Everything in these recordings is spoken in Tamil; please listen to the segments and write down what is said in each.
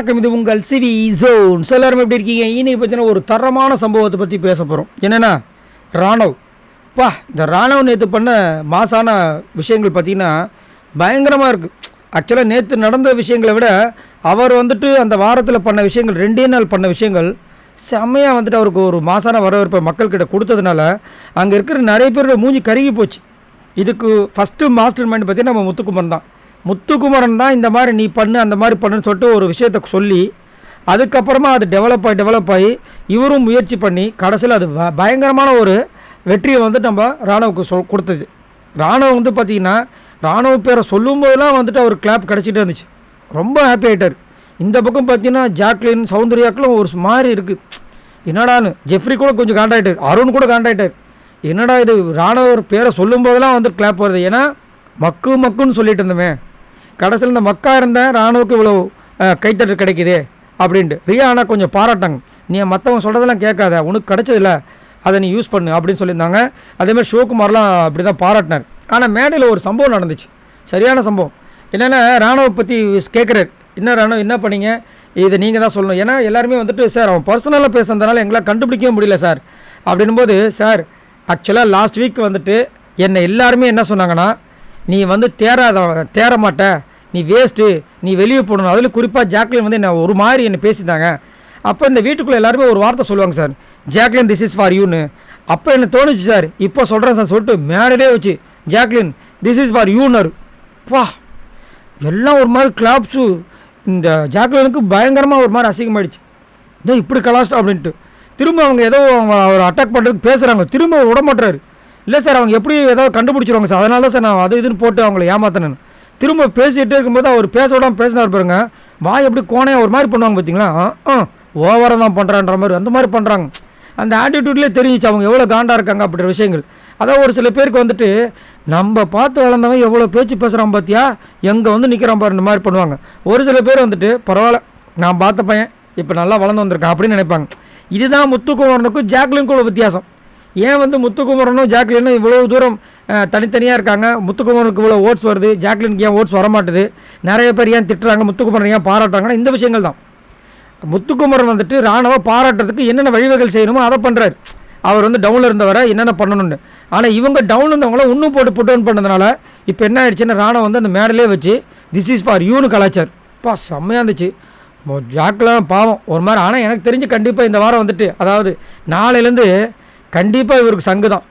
வணக்கம், இது உங்கள் சிவி ஜோன். எல்லாரும் எப்படி இருக்கீங்க? இன்னைக்கு பார்த்தீங்கன்னா ஒரு தரமான சம்பவத்தை பற்றி பேச போகிறோம். என்னென்னா ராணவ். இந்த ராணவ் நேற்று பண்ண மாசான விஷயங்கள் பார்த்திங்கன்னா பயங்கரமாக இருக்குது. ஆக்சுவலாக நேற்று நடந்த விஷயங்களை விட அவர் வந்துட்டு அந்த வாரத்தில் பண்ண விஷயங்கள், 2 நாள் பண்ண விஷயங்கள் செம்மையாக வந்துட்டு அவருக்கு ஒரு மாசான வரவேற்பை மக்கள்கிட்ட கொடுத்ததுனால அங்கே இருக்கிற நிறைய பேரோட மூஞ்சி கருகி போச்சு. இதுக்கு ஃபஸ்ட்டு மாஸ்டர் மைண்ட் பார்த்திங்கன்னா நம்ம முத்துக்குமரன் தான். முத்துக்குமரன் தான் இந்த மாதிரி நீ பண்ணு, அந்த மாதிரி பண்ணுன்னு சொல்லிட்டு ஒரு விஷயத்தை சொல்லி அதுக்கப்புறமா அது டெவலப் ஆகி இவரும் முயற்சி பண்ணி கடைசியில் அது பயங்கரமான ஒரு வெற்றியை வந்துட்டு நம்ம ராணுவுக்கு கொடுத்தது. ராணுவம் வந்து பார்த்திங்கன்னா ராணுவ பேரை சொல்லும் போதெல்லாம் வந்துட்டு அவர் கிளாப் கிடச்சிட்டே இருந்துச்சு. ரொம்ப ஹாப்பி ஆகிட்டார். இந்த பக்கம் பார்த்தீங்கன்னா ஜாக்லின், சௌந்தர்யாக்கெலாம் ஒரு மாதிரி இருக்குது. என்னடான்னு ஜெஃப்ரி கூட கொஞ்சம் காண்டாயிட்டார், அருண் கூட காண்டாயிட்டார். என்னடா இது ராணுவ பேரை சொல்லும் போதெல்லாம் வந்து கிளாப் வருது. ஏன்னா மக்குன்னு சொல்லிட்டு இருந்தோமே, கடைசியில் இந்த மக்கா இருந்தேன் ராணுவுக்கு இவ்வளோ கைத்தட்டு கிடைக்குது அப்படின்ட்டு. ரியா ஆனால் கொஞ்சம் பாராட்டாங்க. நீ மற்றவங்க சொல்கிறதெல்லாம் கேட்காத, உனக்கு கிடைச்சதில்ல, அதை நீ யூஸ் பண்ணு அப்படின்னு சொல்லியிருந்தாங்க. அதேமாதிரி சிவகுமார்லாம் அப்படி தான் பாராட்டினார். ஆனால் மேடையில் ஒரு சம்பவம் நடந்துச்சு, சரியான சம்பவம். என்னென்னா ராணுவை பற்றி கேட்குறாரு. என்ன ராணுவ என்ன பண்ணீங்க, இதை நீங்கள் தான் சொல்லணும். ஏன்னா எல்லாருமே வந்துட்டு சார் அவன் பர்சனலாக பேசுறதுனால எங்களால் கண்டுபிடிக்கவே முடியல சார் அப்படின்போது, சார் ஆக்சுவலாக லாஸ்ட் வீக் வந்துட்டு என்னை எல்லாருமே என்ன சொன்னாங்கன்னா, நீ வந்து தேர மாட்ட, நீ வேஸ்ட்டு, நீ வெளியே போடணும். அதில் குறிப்பாக ஜாக்லின் வந்து என்ன ஒரு மாதிரி என்னை பேசிட்டாங்க. அப்போ இந்த வீட்டுக்குள்ளே எல்லாருமே ஒரு வார்த்தை சொல்லுவாங்க, sir Jacqueline this is for யூன்னு. அப்போ என்ன தோணுச்சு சார், இப்போ சொல்கிறேன் சார் சொல்லிட்டு மேடையிலே வச்சு ஜாக்லின் திஸ் இஸ் ஃபார் யூனர். எல்லாம் ஒரு மாதிரி கிளாப்ஸு. இந்த ஜாக்லினுக்கு பயங்கரமாக ஒரு மாதிரி அசிங்கமாயிடுச்சு. இதோ இப்படி கலாஸ்ட் அப்படின்ட்டு திரும்ப அவங்க ஏதோ அவங்க அவர் அட்டாக் பண்ணுறதுக்கு பேசுகிறாங்க. திரும்ப விட மாட்டுறாரு. இல்லை சார் அவங்க எப்படி ஏதாவது கண்டுபிடிச்சிருவாங்க சார், அதனால தான் சார் நான் அது இதுன்னு போட்டு அவங்கள ஏமாத்தினேன். திரும்ப பேசிகிட்டே இருக்கும்போது அவர் பேச விடாமல் பேசினார் பாருங்க. வாய் எப்படி கோணையாக ஒரு மாதிரி பண்ணுவாங்க பார்த்தீங்களா, ஓவராக தான் பண்ணுறான்ற மாதிரி அந்த மாதிரி பண்ணுறாங்க. அந்த ஆட்டிடியூட்லேயே தெரிஞ்சிச்சு அவங்க எவ்வளோ காண்டாக இருக்காங்க அப்படின்ற விஷயங்கள். அதான் ஒரு சில பேருக்கு வந்துட்டு நம்ம பார்த்து வளர்ந்தவன் எவ்வளோ பேச்சு பேசுகிறான் பார்த்தியா, எங்கே வந்து நிற்கிறான் பாரு, இந்த மாதிரி பண்ணுவாங்க. ஒரு சில பேர் வந்துட்டு பரவாயில்ல நான் பார்த்த பையன் இப்போ நல்லா வளர்ந்து வந்திருக்கான் அப்படின்னு நினைப்பாங்க. இதுதான் முத்துக்குமரனுக்கும் ஜாக்லினுக்கும் உள்ள வித்தியாசம். ஏன் வந்து முத்துக்குமரனும் ஜாக்லினும் இவ்வளோ தூரம் தனித்தனியாக இருக்காங்க, முத்துக்குமரனுக்கு இவ்வளோ ஓட்ஸ் வருது, ஜாக்லினுக்கு ஏன் ஓட்ஸ் வரமாட்டுது, நிறைய பேர் ஏன் திட்டுறாங்க, முத்துக்குமரன் ஏன் பாராட்டுறாங்கன்னா இந்த விஷயங்கள் தான். முத்துக்குமரன் வந்துட்டு ராணுவ பாராட்டுறதுக்கு என்னென்ன வழிவகைகள் செய்யணுமோ அதை பண்ணுறாரு. அவர் வந்து டவுனில் இருந்தவரை என்னென்ன பண்ணணும்னு. ஆனால் இவங்க டவுனில் இருந்தவங்கள இன்னும் போட்டு புட்டவுன் பண்ணதுனால இப்போ என்ன ஆயிடுச்சுன்னா ராணுவ வந்து அந்த மேடலே வச்சு திஸ் இஸ் ஃபார் யூன்னு கலாச்சார். செம்மையாக இருந்துச்சு. ஜாக்லாம் பாவம் ஒரு மாதிரி. ஆனால் எனக்கு தெரிஞ்சு கண்டிப்பாக இந்த வாரம் வந்துட்டு, அதாவது நாளையிலேருந்து கண்டிப்பாக இவருக்கு சங்கு தான்.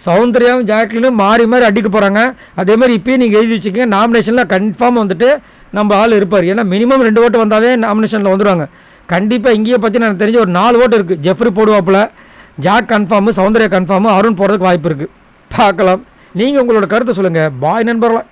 சௌந்தர்யாவும் ஜாக்லினும் மாறி அடிக்க போகிறாங்க. அதேமாதிரி இப்போயும் நீங்கள் எழுதி வச்சுக்கோங்க, நாமினேஷனில் கன்ஃபார்ம் வந்துட்டு நம்ம ஆள் இருப்பார். ஏன்னா மினிமம் 2 ஓட்டு வந்தாவே நாமினேஷனில் வந்துடுவாங்க. கண்டிப்பாக இங்கேயே பற்றி எனக்கு தெரிஞ்ச ஒரு 4 ஓட்டு இருக்குது. ஜெஃப்ரி போடுவாப்பில், Jack confirm, Soundarya confirm, Arun போடுறதுக்கு வாய்ப்பு இருக்குது. பார்க்கலாம். நீங்கள் உங்களோட கருத்தை சொல்லுங்கள். பாய் நண்பர்களா.